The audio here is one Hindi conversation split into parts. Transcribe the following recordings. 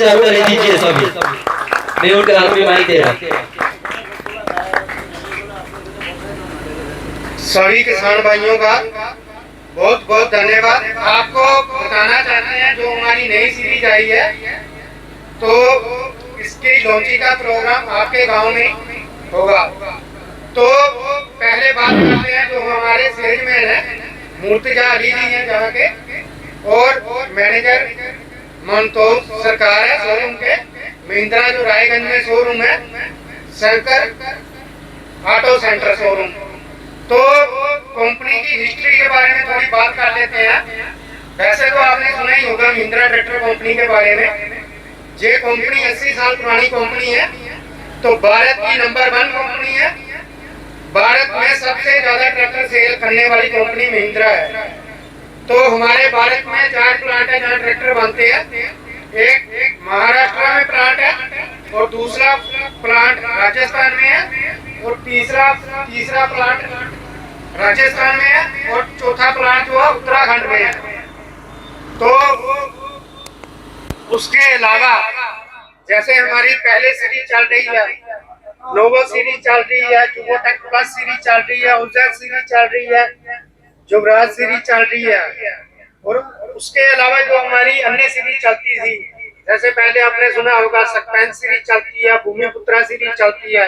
चारों कर दीजिए सभी। मैं उनके हाथ में माइक दे रहा हूं। सभी किसान भाइयों का बहुत बहुत धन्यवाद। आपको बताना चाहते हैं जो हमारी नई सीरीज आई है, तो इसकी लॉन्चिंग का प्रोग्राम आपके गांव में होगा। तो पहले बात करते हैं जो हमारे सेल्समैन है मुर्तजा अली जी हैं जहाँ के, और मैनेजर मंतोष सरकार है शोरूम के, महिंद्रा जो रायगंज में शोरूम है, शंकर ऑटो सेंटर शोरूम। तो कंपनी की हिस्ट्री के बारे में थोड़ी बात कर लेते हैं। वैसे तो आपने सुना ही होगा महिंद्रा ट्रैक्टर कंपनी के बारे में। ये कंपनी 80 साल पुरानी कंपनी है, तो भारत की नंबर 1 कंपनी है। भारत में सबसे ज्यादा ट्रैक्टर सेल करने वाली कंपनी महिंद्रा है। तो हमारे भारत में 4 प्लांट है जहाँ ट्रैक्टर बनते हैं। एक महाराष्ट्र में प्लांट है, और दूसरा प्लांट राजस्थान में है, और तीसरा प्लांट राजस्थान में है, और चौथा प्लांट जो है उत्तराखंड में है। तो उसके अलावा जैसे हमारी पहले सीरीज चल रही है, नोवो सीरीज चल रही है, जुबोटेक प्लस सीरीज चल रही है, ऊर्जा सीरीज चल रही है, जुबराज सीरीज चल रही है, और उसके अलावा जो हमारी अन्य सीरीज चलती थी, जैसे पहले आपने सुना होगा सस्पेंस सीरीज चलती है, भूमिपुत्रा सीरीज चलती है,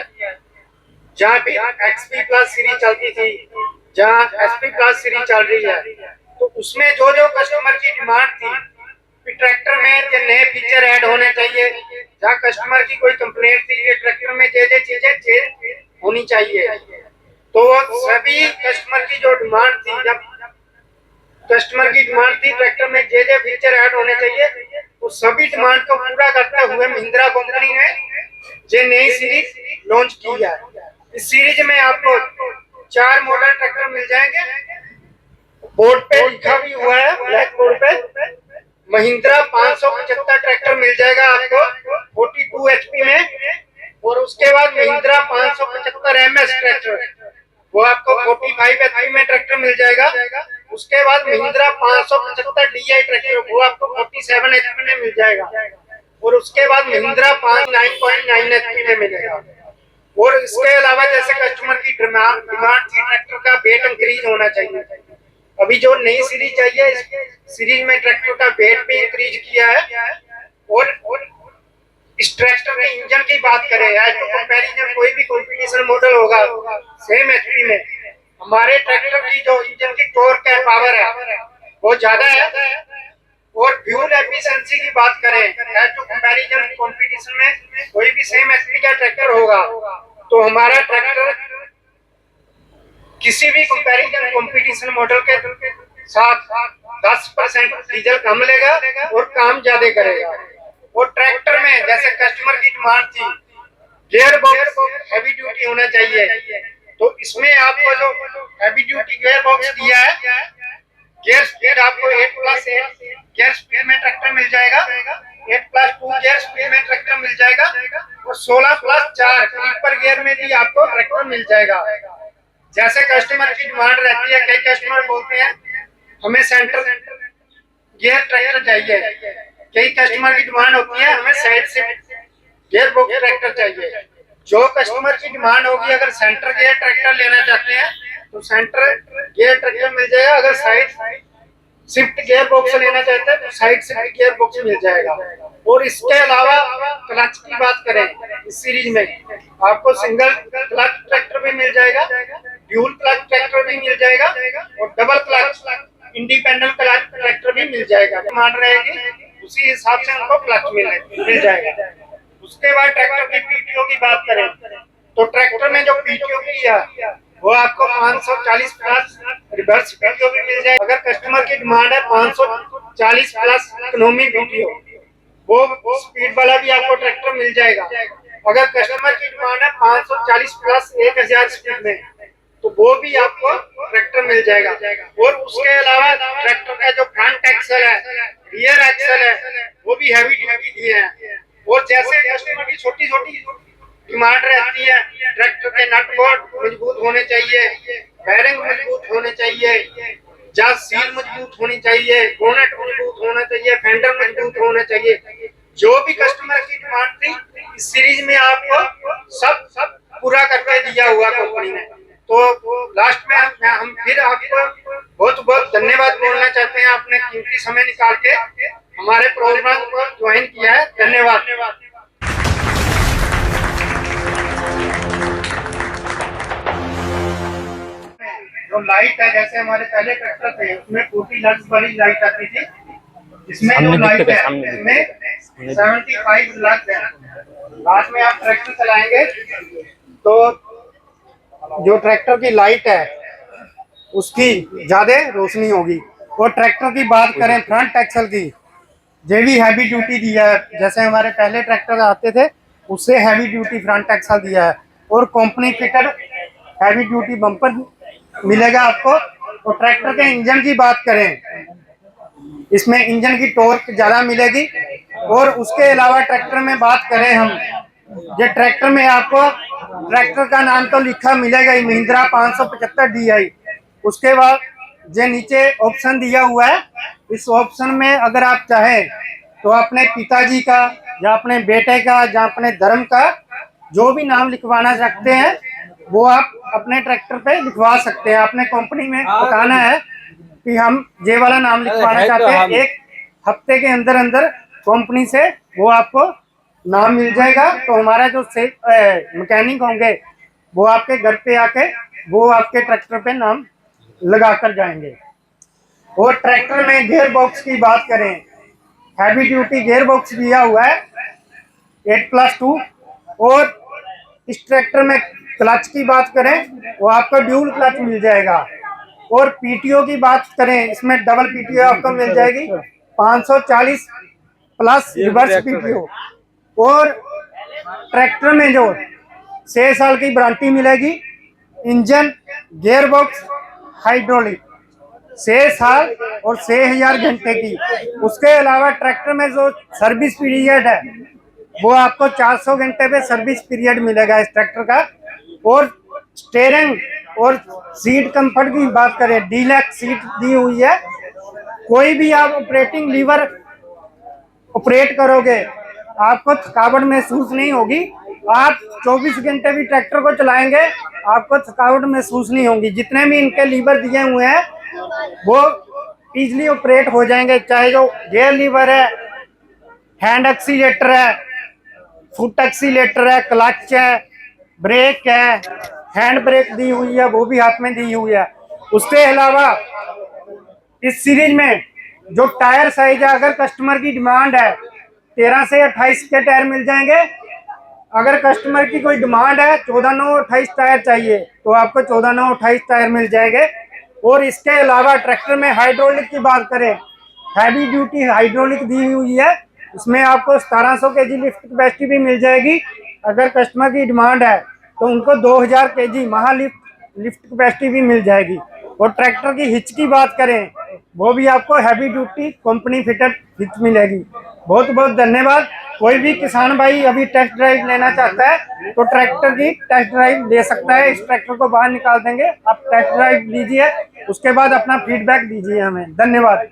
जहाँ पे एक्सपी प्लस सीरीज चलती थी, जहाँ एसपी प्लस सीरीज चल रही है। तो उसमें जो जो कस्टमर की डिमांड थी कि ट्रैक्टर में जो नए फीचर ऐड होने चाहिए, जहाँ कस्टमर की कोई कंप्लेंट थी कि ट्रैक्टर में ये चीजें चेंज होनी चाहिए, तो सभी कस्टमर की जो डिमांड थी, जब कस्टमर की डिमांड थी ट्रैक्टर में जे फीचर ऐड होने चाहिए, तो सभी डिमांड को पूरा करते हुए महिंद्रा कंपनी ने ये नई सीरीज लॉन्च की है। इस सीरीज में आपको 4 मॉडल ट्रैक्टर मिल जाएंगे। बोर्ड पे लिखा भी हुआ है ब्लैक बोर्ड पे, महिंद्रा 575 ट्रैक्टर मिल जाएगा आपको 42 HP में, और उसके बाद महिंद्रा 575 MS ट्रैक्टर, वो आपको 45 HP में ट्रैक्टर मिल जाएगा। उसके बाद महिंद्रा 575 DI ट्रैक्टर, वो आपको 47 HP में मिल जाएगा, और उसके बाद महिंद्रा 9.9 HP में मिलेगा। और इसके अलावा जैसे कस्टमर की डिमांड थी ट्रैक्टर का वेट इंक्रीज होना चाहिए, अभी जो नई सीरीज आई है, इस सीरीज में ट्रैक्टर का वेट भी इंक्रीज किया है। और इस ट्रैक्टर के इंजन की बात करें यार, तो कंपैरिजन कोई भी कंपटीशन मॉडल होगा सेम एचपी में, हमारे ट्रैक्टर की जो इंजन की टॉर्क है, पावर है, वो ज्यादा है। और फ्यूल एफिशिएंसी की बात करें तो कंपैरिजन कंपटीशन में कोई भी सेम एचपी का ट्रैक्टर होगा, तो हमारा ट्रैक्टर किसी भी कंपैरिजन कंपटीशन मॉडल के साथ 10% डीजल कम लेगा और काम ज्यादा करेगा। और ट्रैक्टर में जैसे कस्टमर की डिमांड थी गियर बॉक्स हैवी ड्यूटी होना चाहिए, तो इसमें आपको जो हैवी ड्यूटी गियर बॉक्स दिया है, गियर स्पीड आपको 8+8 गियर स्पीड में ट्रैक्टर मिल जाएगा, 8+2 गियर स्पीड में ट्रैक्टर मिल जाएगा, और 16+4 स्लीपर गियर में भी आपको ट्रैक्टर मिल जाएगा। जैसे कस्टमर की डिमांड रहती है, कई कस्टमर बोलते हैं हमें सेंटर गियर ट्रैक्टर चाहिए, कई कस्टमर की डिमांड होती है हमें साइड से गियर बॉक्स ट्रैक्टर चाहिए। जो कस्टमर की डिमांड होगी, अगर सेंटर गियर ट्रैक्टर लेना चाहते हैं तो सेंटर गियर ट्रैक्टर मिल जाएगा, अगर साइड शिफ्ट गियर बॉक्स लेना चाहते हैं तो साइड शिफ्ट गियर बॉक्स मिल जाएगा। और इसके अलावा क्लच की बात करें, इस सीरीज में आपको सिंगल क्लच ट्रैक्टर भी मिल जाएगा, ड्यूल क्लच ट्रैक्टर भी मिल जाएगा, और double clutch independent clutch tractor भी मिल जाएगा। डिमांड रहेगी उसी हिसाब से उनको क्लच मिल जाएगा। उसके बाद ट्रैक्टर की पीटीओ की बात करें, तो ट्रैक्टर में जो पीटीओ की है वो आपको 540 प्लस रिवर्स पीटीओ भी मिल जाए। अगर कस्टमर की डिमांड है 540 प्लस इकोनॉमी पीटीओ, वो स्पीड वाला भी आपको ट्रैक्टर मिल जाएगा। अगर कस्टमर की डिमांड है 540 प्लस 1000 स्पीड में, तो वो भी आपको ट्रैक्टर मिल जाएगा। और उसके अलावा ट्रैक्टर का जो फ्रंट एक्सल है, रियर एक्सल है, वो भी हैवी ड्यूटी दिए हैं। और जैसे कस्टमर की छोटी छोटी डिमांड रहती है, ट्रैक्टर के नट बोल्ट मजबूत होने चाहिए, बैरिंग मजबूत होने चाहिए, जहाँ सील मजबूत होनी चाहिए, बोनेट मजबूत होना चाहिए, फेंडर मजबूत होना चाहिए, जो भी कस्टमर की डिमांड थी इस सीरीज में आपको सब पूरा करके दिया हुआ कंपनी ने। तो लास्ट में हम फिर आपको बहुत बहुत धन्यवाद बोलना चाहते हैं, आपने कीमती समय निकाल के हमारे प्रोग्राम को ज्वाइन किया है। धन्यवाद। जो लाइट है, जैसे हमारे पहले ट्रैक्टर थे उसमें 40 लक्स वाली लाइट आती थी, इसमें जो लाइट है इसमें 75 लक्स है। बाद में आप ट्रैक्टर चलाएंगे तो जो ट्रैक्टर की लाइट है उसकी ज्यादा रोशनी होगी। और ट्रैक्टर की बात करें फ्रंट एक्सल की, ये भी हैवी ड्यूटी दिया है, जैसे हमारे पहले ट्रैक्टर आते थे उससे हैवी ड्यूटी फ्रंट एक्सल दिया है। और company fitted heavy duty bumper मिलेगा आपको। और ट्रैक्टर के इंजन की बात करें, इसमें इंजन की टॉर्क ज्यादा मिलेगी। और उसके अलावा ट्रैक्टर में बात करें हम, ये ट्रैक्टर में आपको ट्रैक्टर का नाम तो लिखा मिलेगा ही, महिंद्रा 575 DI। उसके बाद जो नीचे ऑप्शन दिया हुआ है, इस ऑप्शन में अगर आप चाहें तो अपने पिताजी का या अपने बेटे का या अपने धर्म का जो भी नाम लिखवाना चाहते हैं वो आप अपने ट्रैक्टर पे लिखवा सकते हैं। अपने कंपनी में बताना है कि हम ये वाला नाम लिखवाना चाहते हैं, एक हफ्ते के अंदर अंदर कंपनी से वो आपको नाम मिल जाएगा। तो हमारा जो मैकेनिक होंगे वो आपके घर पे आके वो आपके ट्रैक्टर पे नाम लगा कर जाएंगे। और ट्रैक्टर में गियर बॉक्स की बात करें, हैवी ड्यूटी गियर बॉक्स दिया हुआ है 8+2। और इस ट्रैक्टर में क्लच की बात करें वो आपको ड्यूल क्लच मिल जाएगा। और पीटीओ की बात करें, इसमें डबल पीटीओ आपको मिल जाएगी 540 प्लस रिवर्स पीटीओ। और ट्रैक्टर में जो 6 साल की वारंटी मिलेगी, इंजन गियर बॉक्स हाइड्रोलिक 6 साल और 6000 घंटे की। उसके अलावा ट्रैक्टर में जो सर्विस पीरियड है वो आपको 400 घंटे पे सर्विस पीरियड मिलेगा इस ट्रैक्टर का। और स्टीयरिंग और सीट कंफर्ट की बात करें, डीलक्स सीट दी हुई है। कोई भी आप ऑपरेटिंग लीवर ऑपरेट करोगे आपको थकावट महसूस नहीं होगी। आप 24 घंटे भी ट्रैक्टर को चलाएंगे आपको थकावट महसूस नहीं होगी। जितने भी इनके लीवर दिए हुए हैं वो इजीली ऑपरेट हो जाएंगे, चाहे जो गियर लीवर है, हैंड एक्सीलेटर है, फुट एक्सीलेटर है, क्लच है, ब्रेक है, हैंड ब्रेक दी हुई है वो भी हाथ में दी हुई है। उसके अलावा इस सीरीज में जो टायर साइज है, अगर कस्टमर की डिमांड है 13 से 28 के टायर मिल जाएंगे। अगर कस्टमर की कोई डिमांड है 14/9/28 टायर चाहिए तो आपको 14/9/28 टायर मिल जाएंगे। और इसके अलावा ट्रैक्टर में हाइड्रोलिक की बात करें, हैवी ड्यूटी हाइड्रोलिक दी हुई है, इसमें आपको 1700 kg लिफ्ट कैपेसिटी भी मिल जाएगी। अगर कस्टमर की डिमांड है तो उनको 2000 kg लिफ्ट कैपेसिटी भी मिल जाएगी। और ट्रैक्टर की हिच की बात करें वो भी आपको heavy duty company fitted hitch मिलेगी। बहुत बहुत धन्यवाद। कोई भी किसान भाई अभी टेस्ट ड्राइव लेना चाहता है तो ट्रैक्टर की टेस्ट ड्राइव ले सकता है। इस ट्रैक्टर को बाहर निकाल देंगे, आप टेस्ट ड्राइव लीजिए, उसके बाद अपना फीडबैक दीजिए हमें। धन्यवाद।